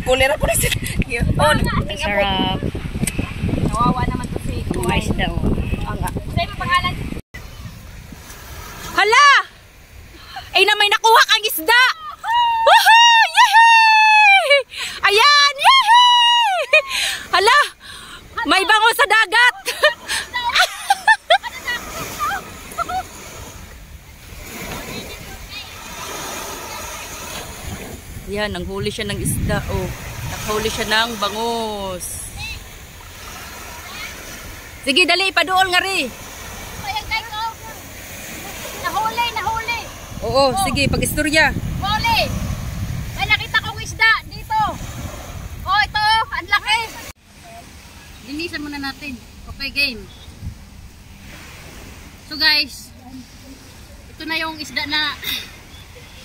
kulera po rin sila. Sarap. Nawawa naman to si Mais daw. Sa'yo mo pangalan? Hala! Ay na may nakuha kang isda! Woohoo! Yehey! Ayan! Yehey! Hala! May bango sa dagat! Yan, nanghuli siya ng isda. Oh, naghuli siya ng bangus. Sige, dali, ipaduol nga rin. Nahuli. Oo, sige, pag-istorya. Huli. May nakita kong isda dito. Oh, ito, ang laki. Linisan muna natin. Okay, game. So guys, ito na yung isda na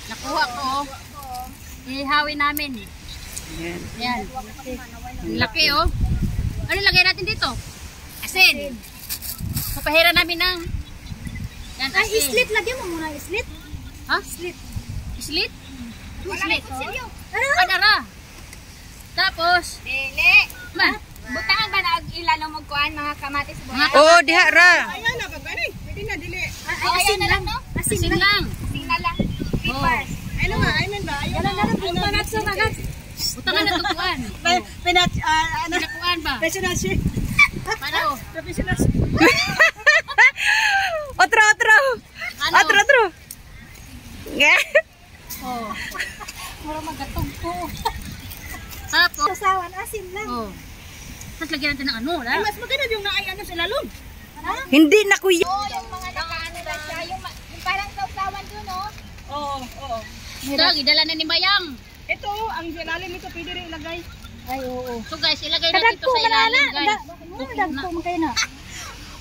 nakuha ko. Ihawin namin. Yan. Ang laki oh. Ano lagay natin dito? Asin. Papahiran namin ng yan, asin. Ay, islit. Lagyan mo muna islit. Ha? Islit? Islit? Ano? Adara. Tapos, Dili. ma, Butangan ba na ilalo mo kuan mga kamatis mga Oo, diha ra. Ayan na, pagkari. Pwede na, dili. asin na lang, no? Asin lang. Asin na lang. Peppers. Ayun ba? Ayun ba? Ayun na. Butangan sa nagat. Butangan na tukuan. Pinakuan ba? Professional chef. Paano? Professional chef. Otro. Ano? Otro. Oh. Mura magatong po. Tapos, Sasawan, asin lang. oh. Tapos lagyan natin ng ano, Ay, mas maganda yung naay ano sa lalong. Hindi na kuya. Oo, yung mga nakaano na siya. Yung parang sausawan dun, oh. Oo. ito, idala na ni Mayang. Ito, ang ilalim nito pwede rin ilagay. Ay, oo. So guys, ilagay natin ito sa ilalim, guys. Dagpo mo kayo na.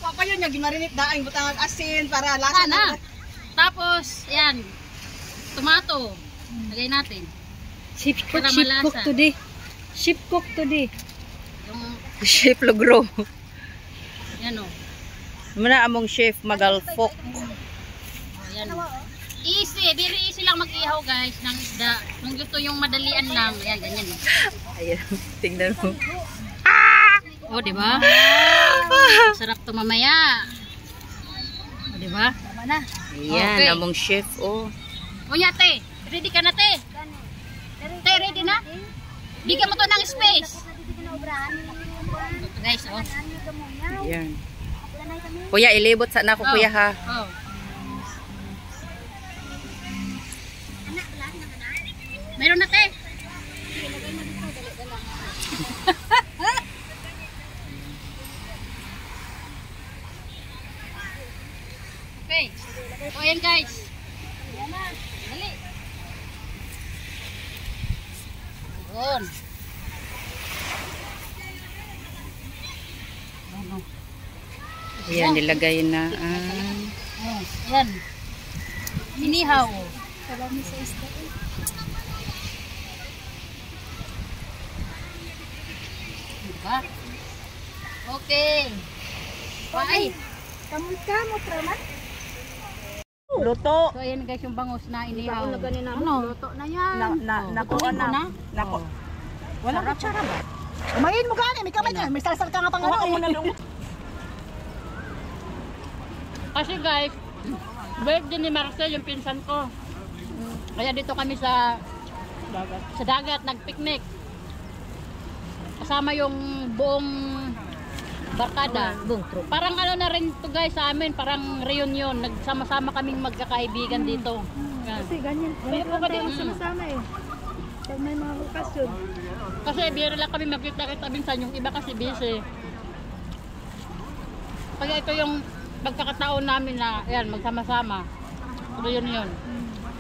Papa yun, yung ginarinit daing butang asin para lasa Sana. Tapos, yan. Tomato. Lagay natin. Chef Para malasa. today. Chef cook today. Yung, Chef Logro. yan o. Muna among chef magalfok. Yan. Easy. Very easy lang mag-ihaw, guys, ng isda. Kung gusto yung madalian lang. Yan, ganyan. Ayan, tingnan mo. O, diba? Sarap to mamaya. O, diba? Tama na. Ayan, Okay. among chef. Oh. O, ya, te. Ready ka na, te. Te, ready na? Bigyan mo to ng space. Ito, guys, oh. Ayan. Kuya, ilibot sa na ko, kuya ha. Oh. Meron na, te. Okay. O, ayan, guys. Dali. Doon. Ayan, nilagay na. Oh, ayan. Inihaw. Diba? Okay. Bye. Kamot raman. Luto. So, ayan guys yung bangus na inihaw. Ano? Luto na yan. Nakuha na. Oh. Walang kutsara ba? Umayin mo gani, may kamay ka. May salsal ka nga pangalaw. Kasi guys, birthday ni Marcel yung pinsan ko. Kaya dito kami sa dagat nagpiknik. Kasama yung buong barkada. Parang ano na rin to guys sa amin, parang reunion. Nagsama-sama kaming magkakaibigan dito. Yan. Kasi ganyan. Ganyan po ba din sumasama eh. Pag may mga okasyon. Kasi biro lang kami magkita-kita minsan, yung iba kasi busy. Kaya ito yung pagkakataon namin na yan, magsama-sama. Reunion.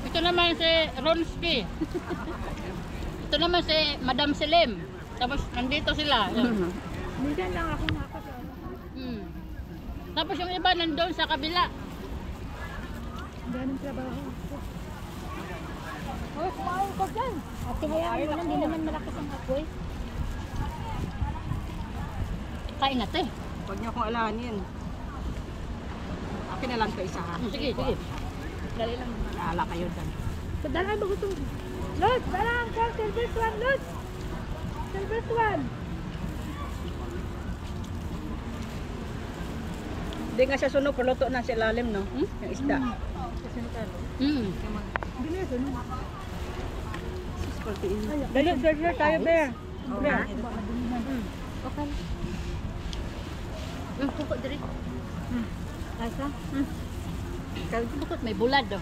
Ito naman si Ronski. Ito naman si Madam Selim. Tapos nandito sila. Minsan lang ako nakakasama. Tapos yung iba nandun sa kabila. Ganun trabaho. Oh, kumain ko dyan. At hayaan mo lang, di naman malakas ang apoy. Kain natin. Huwag niyo akong alahanin. Akin na lang ito isa ha. Sige, sige. Dali lang. Naala kayo dyan. Padalaan ba gustong? Lord, parang service one, Lord. Hindi nga siya sunog, puluto na siya lalim, no? Yung isda. Dali, sir, tayo, Bear. Bear. Pukot diri. Asa? Pukot may bulad do.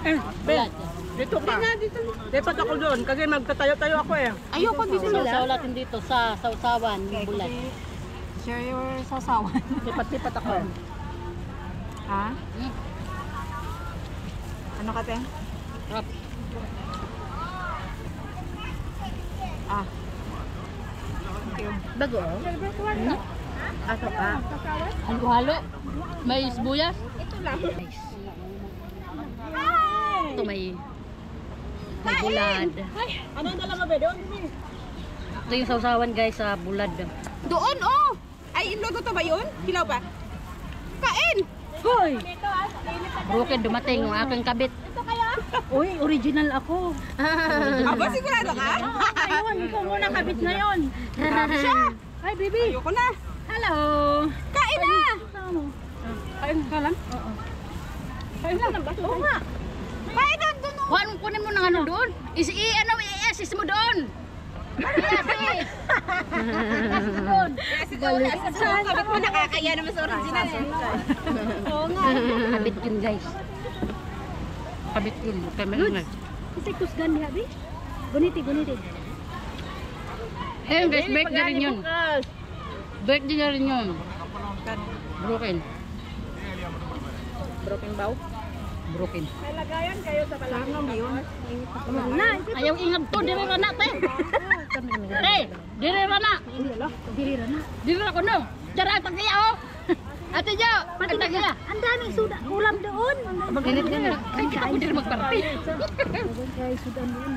Bear, Bulad. dito ka. Dapat ako doon, kasi magtatayo-tayo ako eh. Ayoko dito sa natin dito sa sausawan, may bulad. Share your sasawan. Lipat-lipat ako. Ha? Ano ka, te? Rap. Ah. Bago oh. Ato ka. Halo-halo. May sibuyas. Ito may bulad. Ano yung dala mo, Bear? Doon, Ito yung sausawan guys sa bulad. Doon, oh! Ay, logo to ba yun? Hilaw ba? Kain! Hoy! Broken dumating yung aking kabit. Uy, original ako. Aba, sigurado ka? Ayun, ikaw muna kabit na yun. Hi, baby. Ayoko na. Hello. Kain na! Kain ka lang? Oo. Kain lang ba? Oo nga. Kain na! Doon, oh! Juan, kunin mo ng ano doon. I-assist mo doon. I-assist. Saan? Kabit mo nakakaya naman sa original. Oo nga. Kabit yun guys. Kabit yun. Kaya Kasi kusgan niya, bi? Guniti. eh guys, bake na rin yun. Bake din na rin yun. Broken. Broken bow. Broken. May lagayan kayo sa balangong yun. Ayaw ingag to, diri ra na te. Te, diri ra na. Diri ra ko no. Tara tagiya oh. Ate Jo, tagiya. Ang daming suda. Ulam doon. Ganit na. Ay, ako diri magparty. Kaya sudan doon.